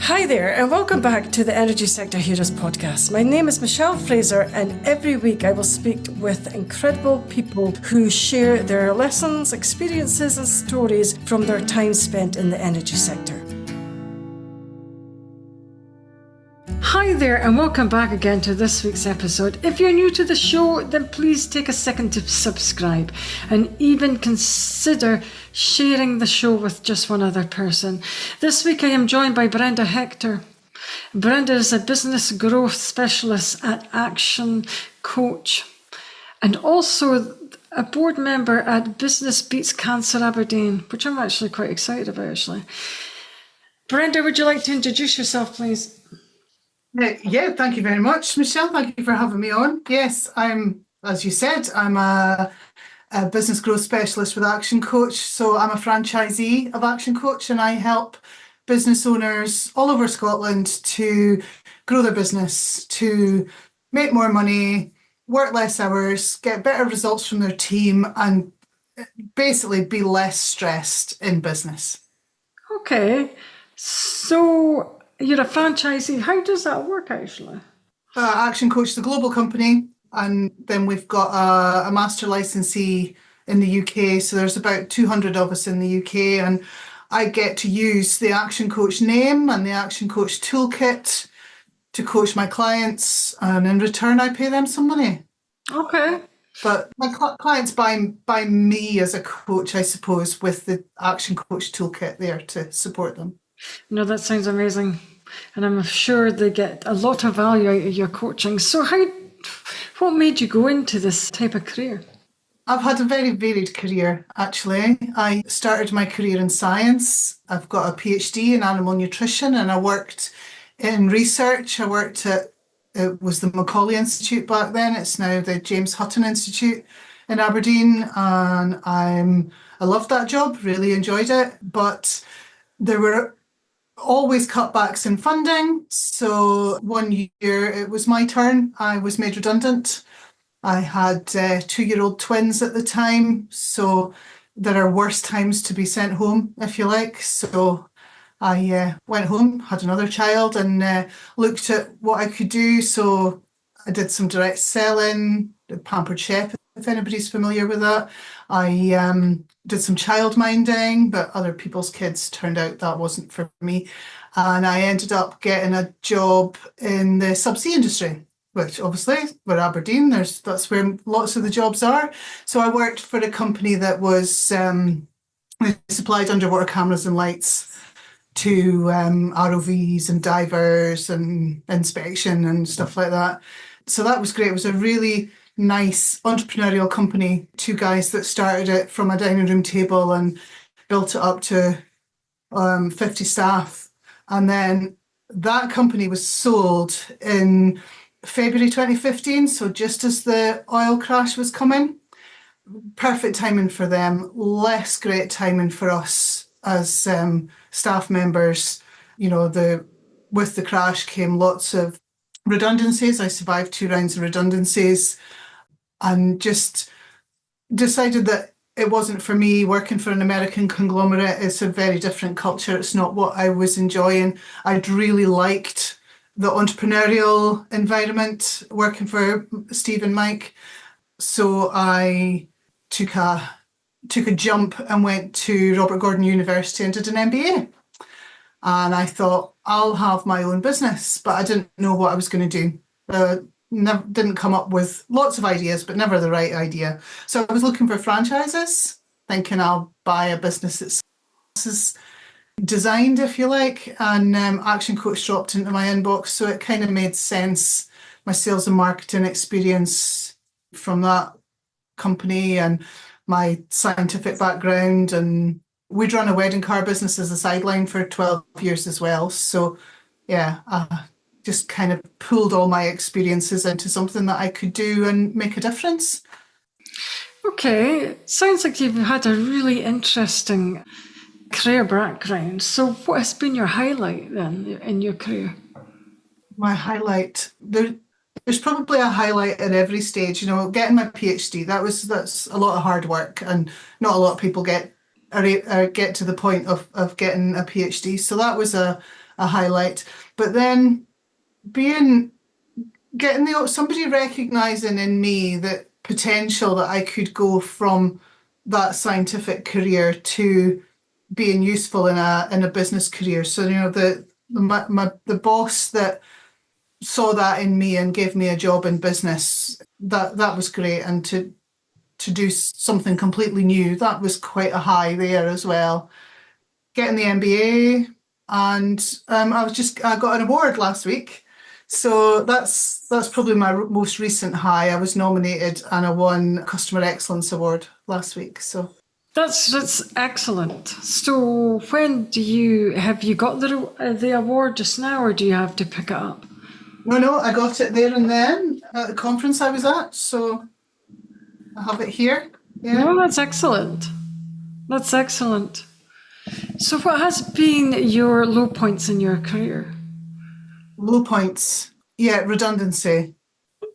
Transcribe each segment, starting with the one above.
Hi there, and welcome back to the Energy Sector Heroes podcast. My name is Michelle Fraser, and every week I will speak with incredible people who share their lessons, experiences, and stories from their time spent in the energy sector. Hi there, and welcome back again to this week's episode. If you're new to the show, then please take a second to subscribe and even consider sharing the show with just one other person. This week I am joined by Brenda Hector. Brenda is a business growth specialist at ActionCOACH and also a board member at Business Beats Cancer Aberdeen, which I'm actually quite excited about, actually. Brenda, would you like to introduce yourself, please? Yeah, thank you very much, Michelle. Thank you for having me on. Yes, as you said, I'm a business growth specialist with ActionCOACH. So I'm a franchisee of ActionCOACH, and I help business owners all over Scotland to grow their business, to make more money, work less hours, get better results from their team, and basically be less stressed in business. Okay, so you're a franchisee. How does that work, actually? ActionCOACH is a global company, and then we've got a master licensee in the UK. So there's about 200 of us in the UK, and I get to use the ActionCOACH name and the ActionCOACH toolkit to coach my clients, and in return I pay them some money. Okay. But my clients buy me as a coach, I suppose, with the ActionCOACH toolkit there to support them. No, that sounds amazing. And I'm sure they get a lot of value out of your coaching. So what made you go into this type of career? I've had a very varied career, actually. I started my career in science. I've got a PhD in animal nutrition, and I worked in research. I worked at, it was the Macaulay Institute back then. It's now the James Hutton Institute in Aberdeen. And I loved that job, really enjoyed it. But there were always cutbacks in funding. So one year it was my turn. I was made redundant. I had 2-year-old twins at the time. So there are worse times to be sent home, if you like. So I went home, had another child, and looked at what I could do. So I did some direct selling, the Pampered Chef, if anybody's familiar with that. I did some child minding, but other people's kids, turned out that wasn't for me. And I ended up getting a job in the subsea industry, which obviously, we're Aberdeen, that's where lots of the jobs are. So I worked for a company that was supplied underwater cameras and lights to ROVs and divers and inspection and stuff like that. So that was great. It was a really nice entrepreneurial company. 2 guys that started it from a dining room table and built it up to 50 staff. And then that company was sold in February 2015, so just as the oil crash was coming. Perfect timing for them, less great timing for us as staff members. You know, with the crash came lots of redundancies. I survived 2 rounds of redundancies and just decided that it wasn't for me. Working for an American conglomerate, it's a very different culture. It's not what I was enjoying. I'd really liked the entrepreneurial environment working for Steve and Mike. So I took a jump and went to Robert Gordon University and did an MBA. And I thought, I'll have my own business, but I didn't know what I was going to do. Didn't come up with lots of ideas, but never the right idea. So I was looking for franchises, thinking I'll buy a business that's designed, if you like, and ActionCOACH dropped into my inbox. So it kind of made sense. My sales and marketing experience from that company and my scientific background, and we'd run a wedding car business as a sideline for 12 years as well. So yeah, just kind of pulled all my experiences into something that I could do and make a difference. Okay, sounds like you've had a really interesting career background. So what has been your highlight then in your career? My highlight, there's probably a highlight at every stage. You know, getting my PhD, that's a lot of hard work, and not a lot of people get to the point of getting a PhD. So that was a a highlight. But then getting somebody recognizing in me that potential that I could go from that scientific career to being useful in a business career. So the boss that saw that in me and gave me a job in business, that was great. And to do something completely new, that was quite a high there as well. Getting the MBA, and I got an award last week. So that's probably my most recent high. I was nominated and I won Customer Excellence Award last week. So That's excellent. So when have you got the award just now, or do you have to pick it up? no, I got it there and then at the conference I was at. So I have it here. Yeah. No, that's excellent. That's excellent. So what has been your low points in your career? Low points. Yeah, redundancy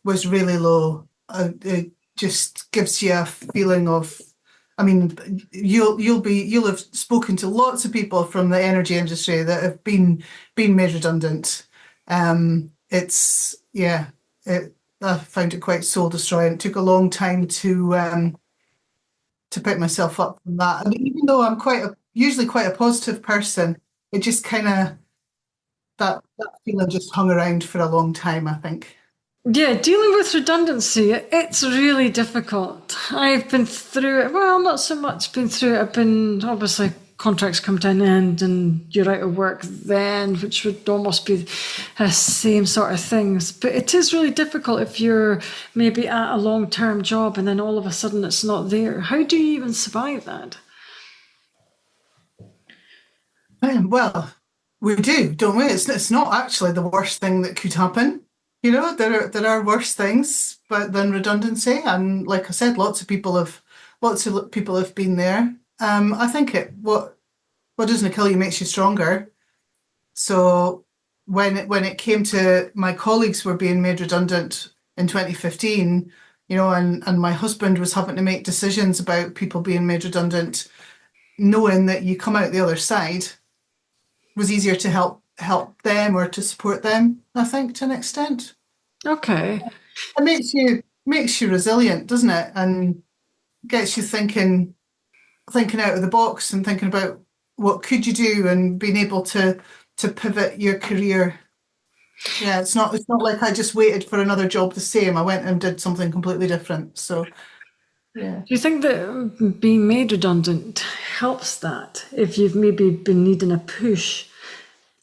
was really low. It just gives you a feeling of, I mean, you'll have spoken to lots of people from the energy industry that have been made redundant. I found it quite soul destroying. It took a long time to pick myself up from that. I mean, even though I'm usually quite a positive person, it just kind of that feeling just hung around for a long time, I think. Yeah, dealing with redundancy, it's really difficult. I've been through it. Well, not so much been through it. I've been, obviously, contracts come to an end and you're out of work then, which would almost be the same sort of things. But it is really difficult if you're maybe at a long-term job and then all of a sudden it's not there. How do you even survive that? Well, we do, don't we? It's not actually the worst thing that could happen. You know, there are worse things, but than redundancy. And like I said, lots of people have been there. I think what doesn't kill you makes you stronger. So when it came to my colleagues were being made redundant in 2015, you know, and my husband was having to make decisions about people being made redundant, knowing that you come out the other side was easier to help them or to support them, I think, to an extent. Okay. It makes you resilient, doesn't it? And gets you thinking out of the box and thinking about what could you do and being able to pivot your career. Yeah, it's not like I just waited for another job the same. I went and did something completely different. So yeah. Do you think that being made redundant helps that? If you've maybe been needing a push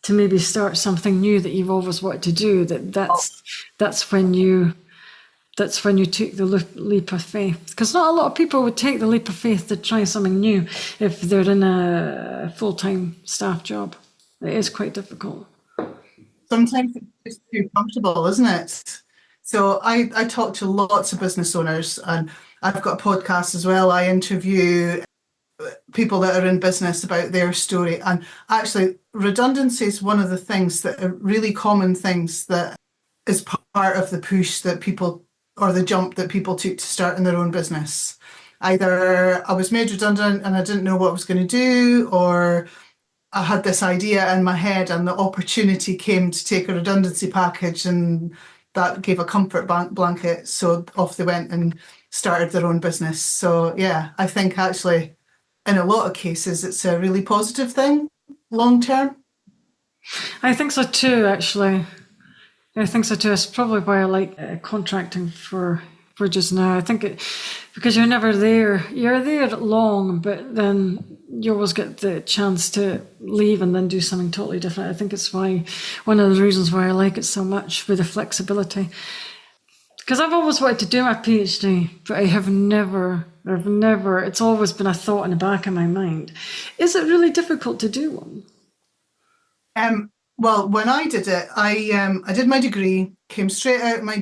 to maybe start something new that you've always wanted to do, that's when you take the leap of faith. Because not a lot of people would take the leap of faith to try something new if they're in a full-time staff job. It is quite difficult. Sometimes it's too comfortable, isn't it? So I talk to lots of business owners, and I've got a podcast as well. I interview people that are in business about their story. And actually, redundancy is one of the things that are really common things that is part of the push that people, or the jump that people took to start in their own business. Either I was made redundant and I didn't know what I was going to do, or I had this idea in my head and the opportunity came to take a redundancy package, and that gave a comfort blanket. So off they went and started their own business. So yeah, I think actually in a lot of cases it's a really positive thing long term. I think so too, actually. I think so too. It's probably why I like contracting for just now. I think because you're never there. You're there long, but then you always get the chance to leave and then do something totally different. I think it's one of the reasons why I like it so much, with the flexibility. Because I've always wanted to do my PhD, but I've never, it's always been a thought in the back of my mind. Is it really difficult to do one? Well, when I did it, I did my degree, came straight out of my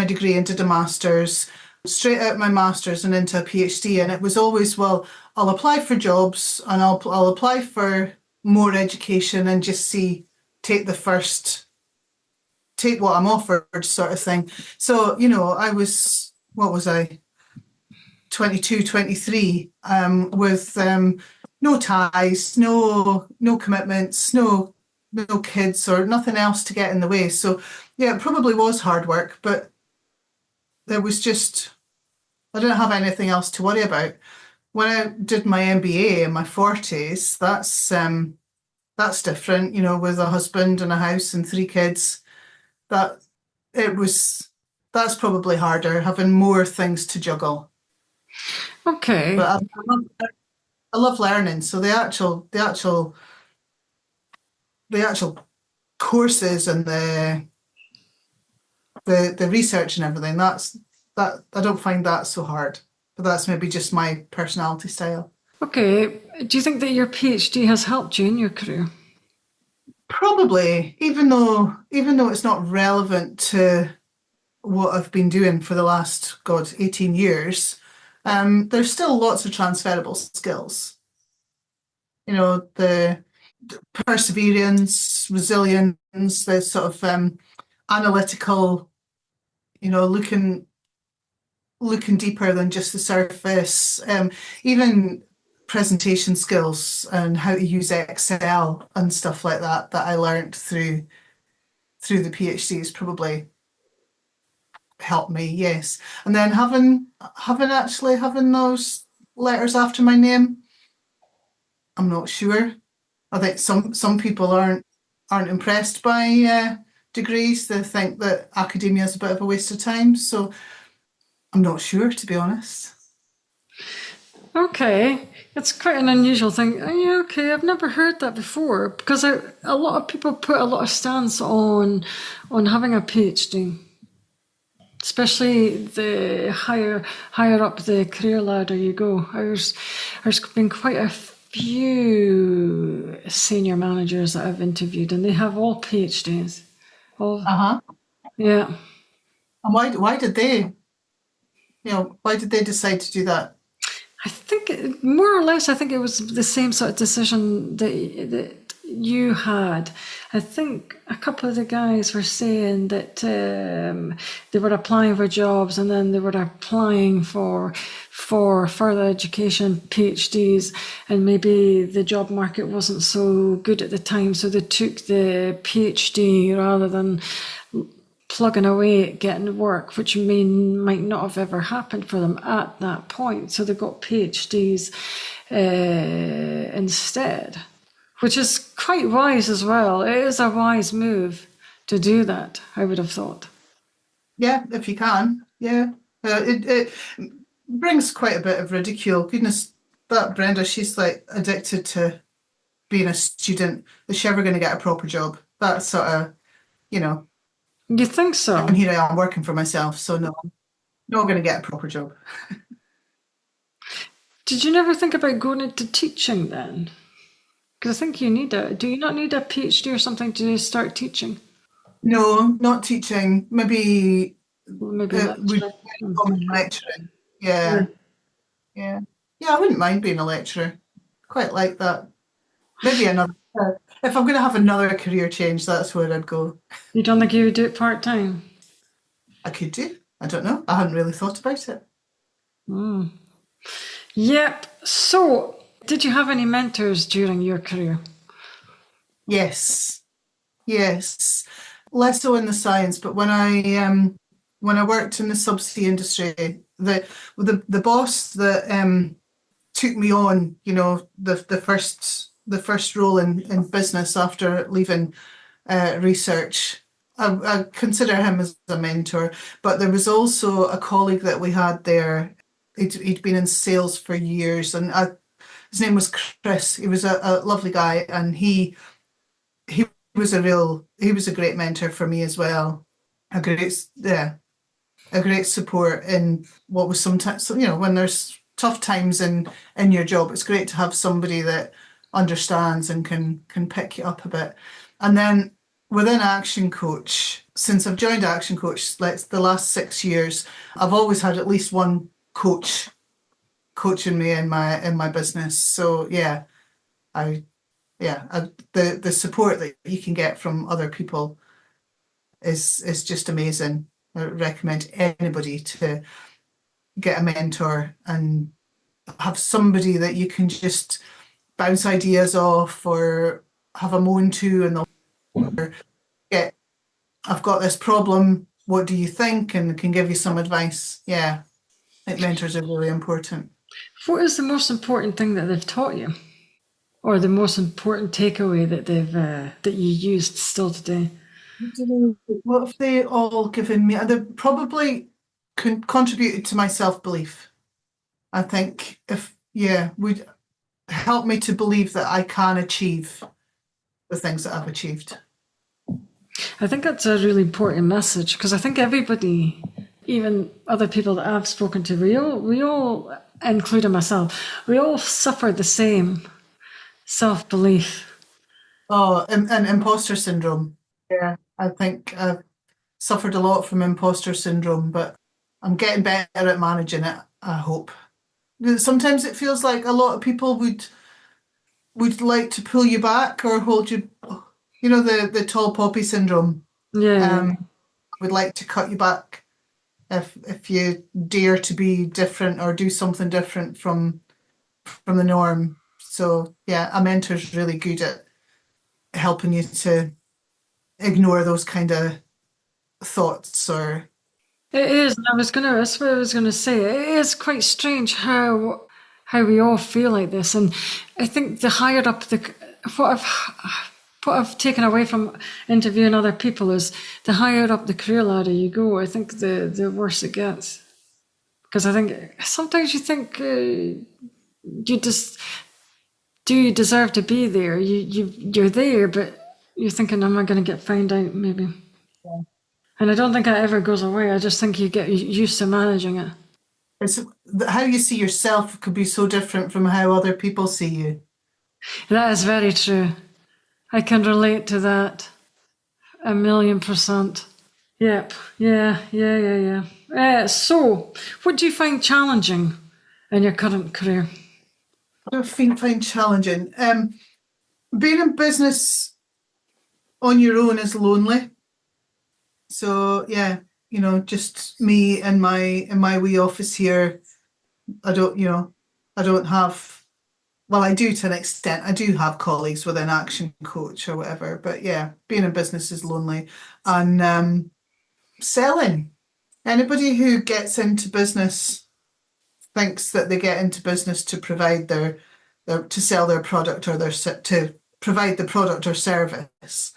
degree into the master's, straight out of my master's and into a PhD. And it was always, well, I'll apply for jobs and I'll apply for more education and just take what I'm offered sort of thing. So, you know, what was I? 22, 23, with no ties, no commitments, no no kids or nothing else to get in the way. So yeah, it probably was hard work, but there was just, I didn't have anything else to worry about. When I did my MBA in my 40s, that's different, with a husband and a house and three kids. That it was that's probably harder, having more things to juggle. Okay. But I love learning. So the actual courses and the research and everything, that I don't find that so hard. But that's maybe just my personality style. Okay. Do you think that your PhD has helped you in your career? Probably, even though it's not relevant to what I've been doing for the last, God, 18 years, there's still lots of transferable skills. The perseverance, resilience, the sort of analytical, looking deeper than just the surface, even presentation skills and how to use Excel and stuff like that I learned through the PhD has probably helped me, yes. And then having those letters after my name, I'm not sure. I think some people aren't impressed by degrees. They think that academia is a bit of a waste of time. So I'm not sure, to be honest. Okay. It's quite an unusual thing. Oh, yeah, okay, I've never heard that before because a lot of people put a lot of stance on having a PhD, especially the higher up the career ladder you go. There's been quite a few senior managers that I've interviewed, and they have all PhDs. All, Uh-huh. yeah. And why did they decide to do that? I think more or less, I think it was the same sort of decision that you had. I think a couple of the guys were saying that they were applying for jobs and then they were applying for further education, PhDs, and maybe the job market wasn't so good at the time, so they took the PhD rather than plugging away at getting work, which might not have ever happened for them at that point. So they got PhDs instead, which is quite wise as well. It is a wise move to do that, I would have thought. Yeah, if you can. Yeah. It brings quite a bit of ridicule. Goodness, that Brenda, she's like addicted to being a student. Is she ever going to get a proper job? That sort of, you know, You think and so? here I am working for myself. So no, not going to get a proper job. Did you never think about going into teaching then? Because I think you need a. Do you not need a PhD or something to start teaching? No, not teaching. Maybe Or maybe would lecturing? lecturing. Yeah. Yeah, yeah, yeah. I wouldn't mind being a lecturer. Quite like that. Maybe another. If I'm going to have another career change, that's where I'd go. You don't think you would do it part time? I could do. I don't know. I hadn't really thought about it. Yep. So, did you have any mentors during your career? Yes, yes. Less so in the science, but when I worked in the subsea industry, the boss that took me on, the first role in business after leaving research. I consider him as a mentor, but there was also a colleague that we had there. He'd been in sales for years, and his name was Chris. He was a lovely guy, and he he was a great mentor for me as well. Yeah, a great support in what was sometimes, when there's tough times in your job, it's great to have somebody that understands and can pick you up a bit. And then within Action Coach, since I've joined Action Coach, like the last 6 years, I've always had at least one coach coaching me in my business. So I the support that you can get from other people is just amazing. I recommend anybody to get a mentor and have somebody that you can just bounce ideas off or have a moan to, and get, I've got this problem, what do you think? And can give you some advice. Yeah, I think mentors are really important. What is the most important thing that they've taught you? Or the most important takeaway that that you used still today? What have they all given me? They probably contributed to my self-belief. I think would help me to believe that I can achieve the things that I've achieved. I think that's a really important message, because I think everybody, even other people that I've spoken to, we all, including myself, we all suffer the same self-belief. Oh, and imposter syndrome. Yeah, I think I've suffered a lot from imposter syndrome, but I'm getting better at managing it, I hope. Sometimes it feels like a lot of people would like to pull you back or hold you, the tall poppy syndrome. Yeah. Would like to cut you back if you dare to be different or do something different from the norm. So yeah, a mentor's really good at helping you to ignore those kind of thoughts or It is, and that's what I was gonna say. It is quite strange how we all feel like this, and I think the higher up what I've taken away from interviewing other people is the higher up the career ladder you go, I think the worse it gets. Because I think sometimes you think you just do you deserve to be there? You're there, but you're thinking, am I going to get found out? Maybe. Yeah. And I don't think that ever goes away. I just think you get used to managing it. It's how you see yourself could be so different from how other people see you. That is very true. I can relate to that 1,000,000%. Yep. Yeah. So, what do you find challenging in your current career? I find challenging. Being in business on your own is lonely. So yeah, just me in my wee office here. I don't have, well, I do to an extent. I do have colleagues within ActionCOACH or whatever, but yeah, being in business is lonely. And selling. Anybody who gets into business thinks that they get into business to provide their to sell their product or to provide the product or service.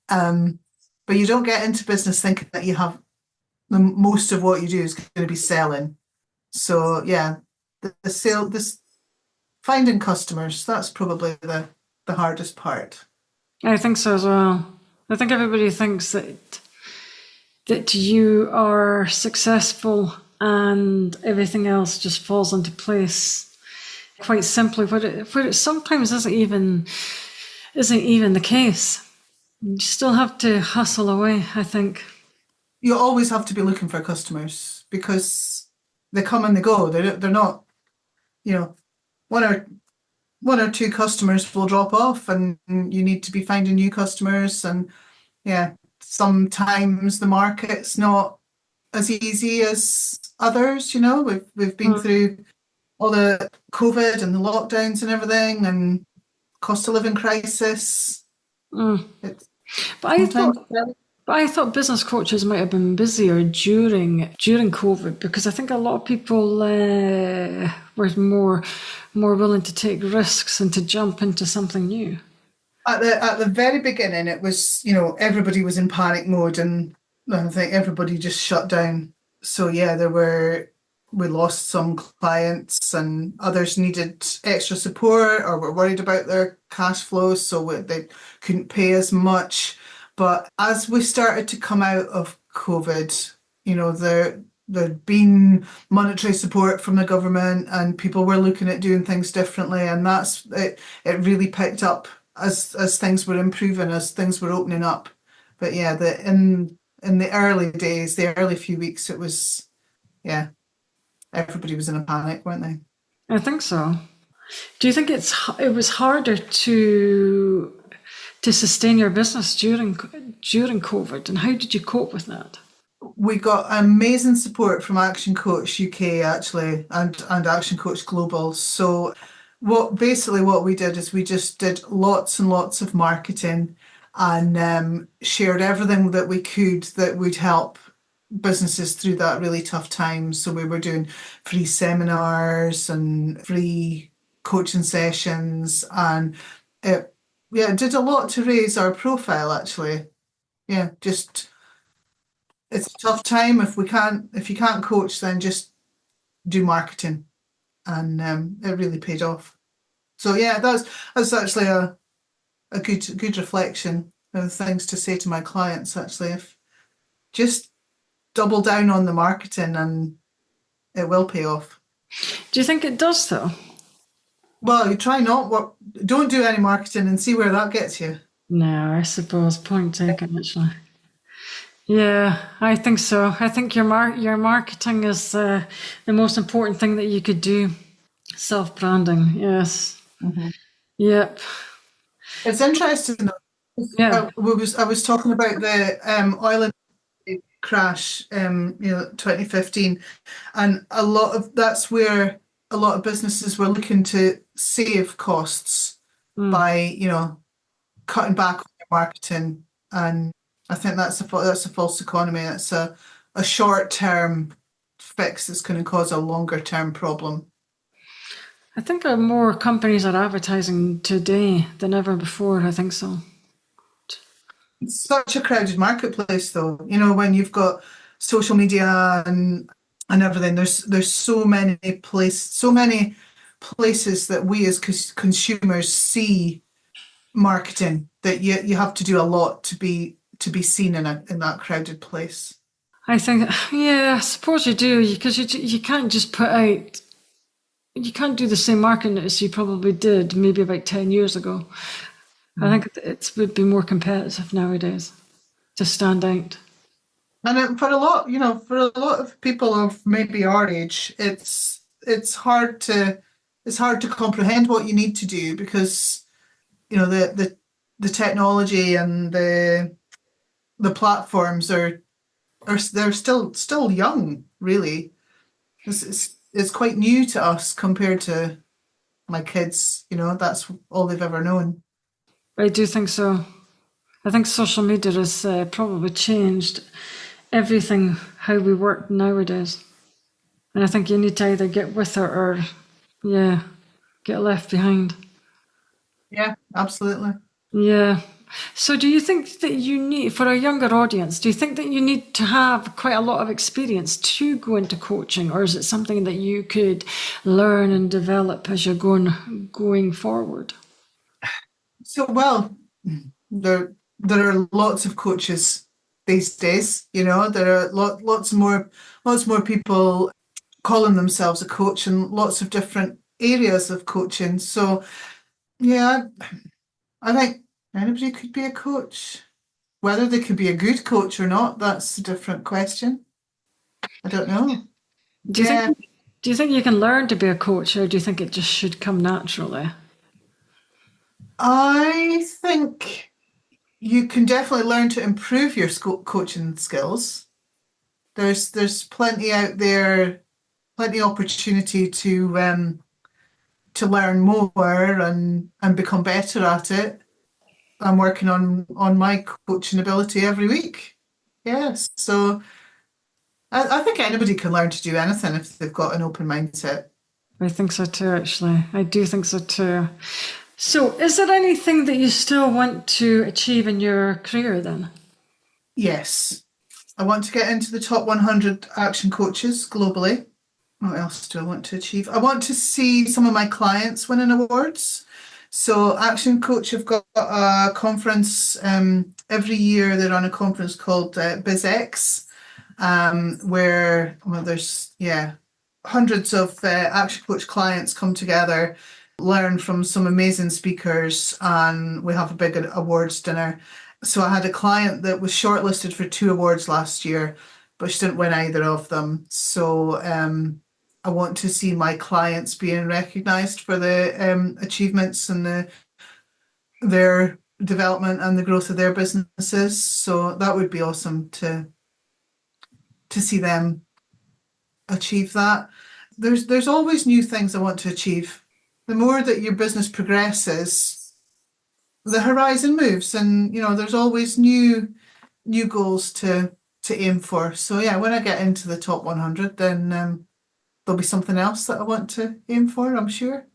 But you don't get into business thinking that you have most of what you do is going to be selling. So yeah, this finding customers, that's probably the hardest part. I think so as well. I think everybody thinks that you are successful and everything else just falls into place quite simply, but it sometimes isn't even the case. You still have to hustle away, I think. You always have to be looking for customers because they come and they go. They're not, one or two customers will drop off, and you need to be finding new customers. And yeah, sometimes the market's not as easy as others. We've been through all the COVID and the lockdowns and everything, and cost of living crisis. It's But I sometimes thought, but I thought business coaches might have been busier during COVID, because I think a lot of people were more willing to take risks and to jump into something new. At the very beginning, it was, everybody was in panic mode, and I think everybody just shut down. So yeah, we lost some clients, and others needed extra support or were worried about their cash flow, so they couldn't pay as much. But as we started to come out of COVID, there'd been monetary support from the government, and people were looking at doing things differently, and that's it. It really picked up as things were improving, as things were opening up. But yeah, in the early days, the early few weeks, it was, yeah, everybody was in a panic, weren't they? I think so. Do you think it was harder to sustain your business during COVID, and how did you cope with that? We got amazing support from ActionCOACH UK actually, and ActionCOACH Global. So what we did is we just did lots and lots of marketing, and shared everything that we could that would help businesses through that really tough time. So we were doing free seminars and free coaching sessions, and it it did a lot to raise our profile actually. Yeah, just it's a tough time. If you can't coach, then just do marketing, and it really paid off. So yeah, that's actually a good reflection of things to say to my clients. Actually, if just double down on the marketing and it will pay off. Do you think it does though? Well, you try not what don't do any marketing and see where that gets you. No, I suppose. Point taken, actually. Yeah, I think so. I think your marketing is the most important thing that you could do. Self-branding, yes. Mhm. Yep. It's interesting. Yeah. I was talking about the oil and crash, 2015, and a lot of that's where a lot of businesses were looking to save costs Mm. by, cutting back on their marketing. And I think that's a false economy. It's a short term fix that's going to cause a longer term problem. I think more companies are advertising today than ever before. I think so. It's such a crowded marketplace, though. When you've got social media and everything, there's so many places that we as consumers see marketing that you have to do a lot to be seen in that crowded place. I think, yeah, I suppose you do, because you can't just put out, you can't do the same marketing as you probably did maybe about 10 years ago. I think it would be more competitive nowadays to stand out. And for a lot of people of maybe our age, it's hard to comprehend what you need to do because the technology and the platforms are they're still young, really. It's quite new to us compared to my kids. That's all they've ever known. I do think so. I think social media has probably changed everything how we work nowadays. And I think you need to either get with it or, yeah, get left behind. Yeah, absolutely. Yeah. So do you think that you need, for a younger audience, do you think that you need to have quite a lot of experience to go into coaching, or is it something that you could learn and develop as you're going forward? So, well, there are lots of coaches these days. There are lots more people calling themselves a coach in lots of different areas of coaching. So, yeah, I think anybody could be a coach. Whether they could be a good coach or not, that's a different question. I don't know. Do you think Yeah, do you think you can learn to be a coach, or do you think it just should come naturally? I think you can definitely learn to improve your coaching skills. There's plenty out there, plenty of opportunity to learn more and become better at it. I'm working on my coaching ability every week. Yes, so I think anybody can learn to do anything if they've got an open mindset. I think so too, actually. I do think so too. So, is there anything that you still want to achieve in your career then? Yes, I want to get into the top 100 action coaches globally. What else do I want to achieve? I want to see some of my clients winning awards. So Action Coach have got a conference every year. They run a conference called BizX, where there's hundreds of Action Coach clients come together, learn from some amazing speakers, and we have a big awards dinner. So I had a client that was shortlisted for 2 awards last year, but she didn't win either of them. So I want to see my clients being recognised for the achievements and their development and the growth of their businesses. So that would be awesome to see them achieve that. There's always new things I want to achieve. The more that your business progresses, the horizon moves, and there's always new goals to aim for. So yeah, when I get into the top 100, then there'll be something else that I want to aim for, I'm sure.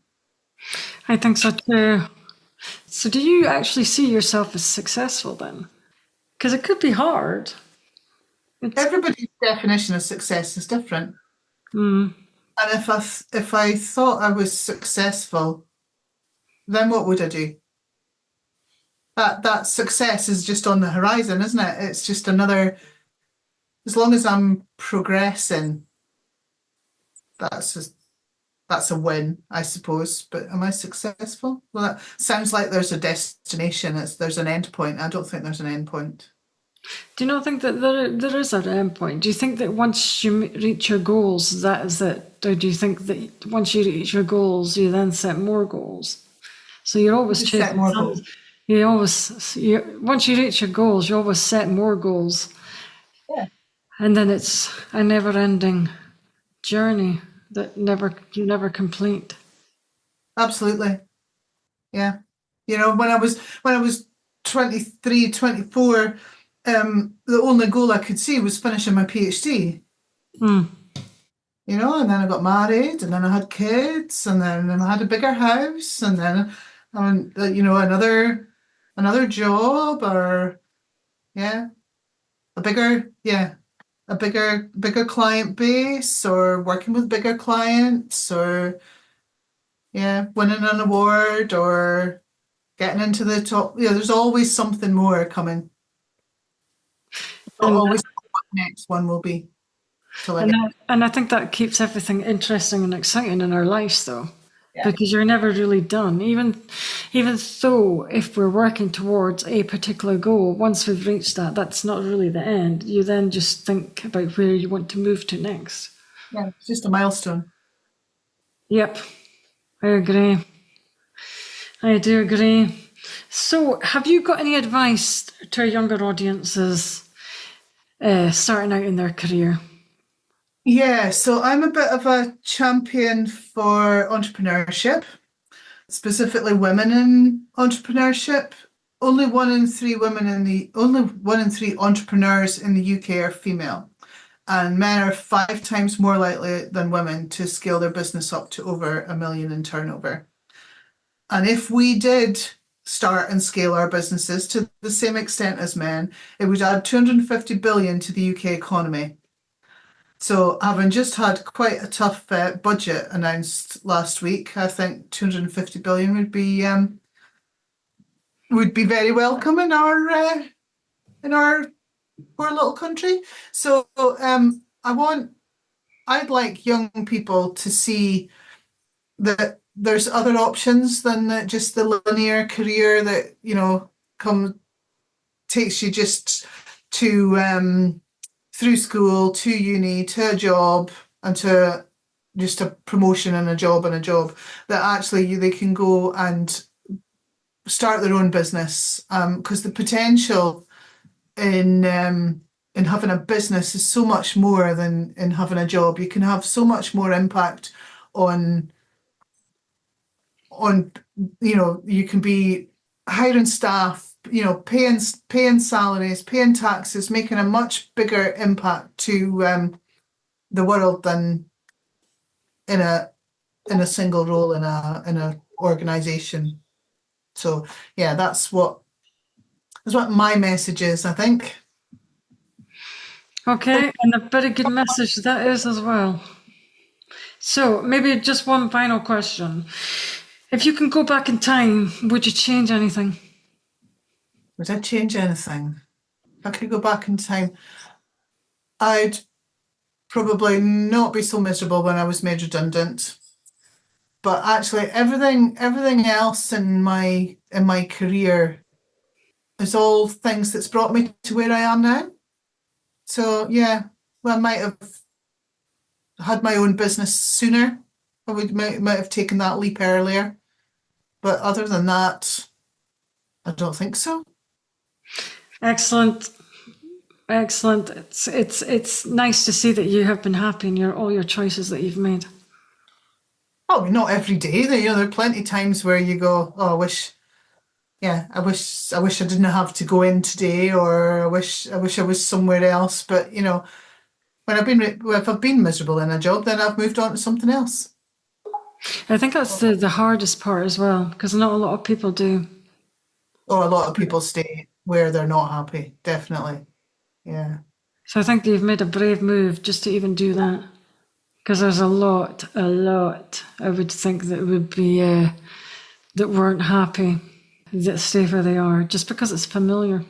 I think so too. So do you actually see yourself as successful then? Because it could be hard. It's Everybody's definition of success is different. mm, And if I thought I was successful, then what would I do? That success is just on the horizon, isn't it? It's just another, as long as I'm progressing, that's just that's a win, I suppose. But am I successful? Well, that sounds like there's a destination. There's an end point. I don't think there's an end point. do you not think that there is an end point? Do you think that once you reach your goals, that is it? Or do you think that once you reach your goals, you then set more goals? So you're always Just set chasing more some, goals. once you reach your goals, you always set more goals. Yeah, And then it's a never ending journey that you never complete. absolutely. Yeah. When I was 23, 24, the only goal I could see was finishing my PhD. Mm. And then I got married, and then I had kids, and then I had a bigger house, and then another job, or yeah, a bigger client base, or working with bigger clients, or yeah, winning an award, or getting into the top. Yeah, there's always something more coming. And Always what the next one will be till I and get. and I think that keeps everything interesting and exciting in our lives, though, Yeah, because you're never really done. Even though if we're working towards a particular goal, once we've reached that, that's not really the end. You then just think about where you want to move to next. yeah, it's just a milestone. Yep, I agree. I do agree. So, have you got any advice to younger audiences starting out in their career? Yeah, so I'm a bit of a champion for entrepreneurship, specifically women in entrepreneurship. Only 1 in 3 entrepreneurs in the UK are female, and men are 5 times more likely than women to scale their business up to over 1 million in turnover. And if we did start and scale our businesses to the same extent as men, it would add 250 billion to the UK economy. So, having just had quite a tough budget announced last week, I think 250 billion would be very welcome in our poor little country. So, I'd like young people to see that there's other options than just the linear career that takes you just to through school to uni to a job and to just a promotion and a job and a job. That actually they can go and start their own business, because the potential in having a business is so much more than in having a job. You can have so much more impact on on you can be hiring staff, paying salaries, paying taxes, making a much bigger impact to the world than in a single role in a organization. So yeah, that's what my message is, I think. Okay, and a very good message that is as well. So, maybe just one final question. If you can go back in time, would you change anything? Would I change anything? If I could go back in time, I'd probably not be so miserable when I was made redundant. But actually, everything else in my career is all things that's brought me to where I am now. So yeah, well, I might have had my own business sooner. I might have taken that leap earlier. But other than that, I don't think so. Excellent, excellent. It's nice to see that you have been happy in all your choices that you've made. Oh, not every day. There are plenty of times where you go, oh, I wish yeah, I wish I didn't have to go in today, or I wish I was somewhere else. But if I've been miserable in a job, then I've moved on to something else. I think that's the hardest part as well, because not a lot of people do. Or a lot of people stay where they're not happy, definitely. Yeah. So I think you've made a brave move just to even do that. Because there's a lot, I would think that would be, that weren't happy, that stay where they are, just because it's familiar.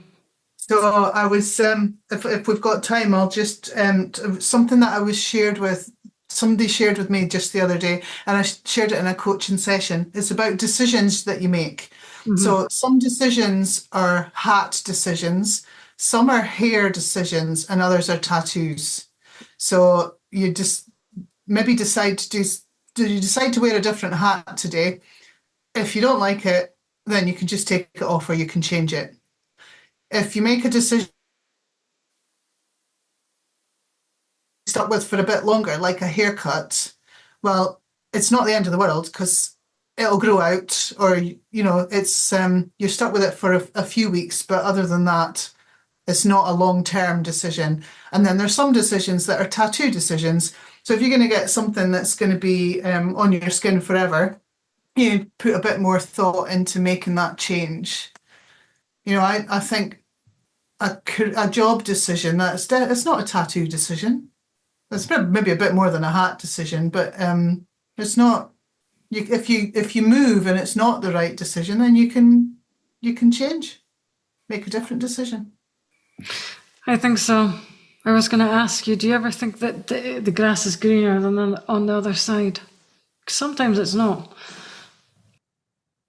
So I was, if we've got time, I'll just, something that somebody shared with me just the other day, and I shared it in a coaching session. It's about decisions that you make. Mm-hmm. So some decisions are hat decisions, some are hair decisions, and others are tattoos. So you just maybe decide to wear a different hat today. If you don't like it, then you can just take it off, or you can change it. If you make a decision stuck with for a bit longer, like a haircut, well, it's not the end of the world, because it'll grow out, or it's you're stuck with it for a few weeks, but other than that, it's not a long-term decision. And then there's some decisions that are tattoo decisions. So if you're going to get something that's going to be on your skin forever, you put a bit more thought into making that change. I think a job decision, it's not a tattoo decision. It's maybe a bit more than a hat decision, but it's not. If you move and it's not the right decision, then you can change, make a different decision. I think so. I was going to ask you, do you ever think that the grass is greener than on the other side? Sometimes it's not.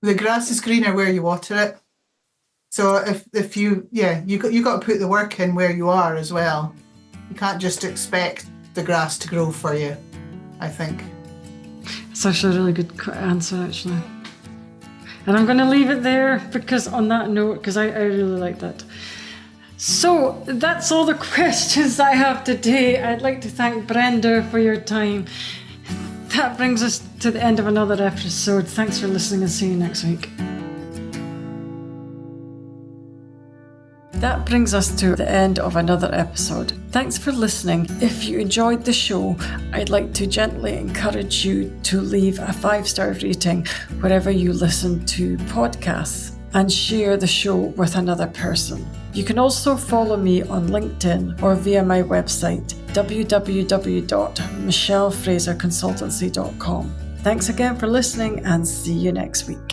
The grass is greener where you water it. So if you got to put the work in where you are as well. You can't just expect the grass to grow for you, I think. It's actually a really good answer, actually. And I'm going to leave it there, because on that note, because I really like that. So that's all the questions I have today. I'd like to thank Brenda for your time. That brings us to the end of another episode. Thanks for listening, and see you next week. That brings us to the end of another episode. Thanks for listening. If you enjoyed the show, I'd like to gently encourage you to leave a 5-star rating wherever you listen to podcasts, and share the show with another person. You can also follow me on LinkedIn or via my website, www.michellefraserconsultancy.com. Thanks again for listening, and see you next week.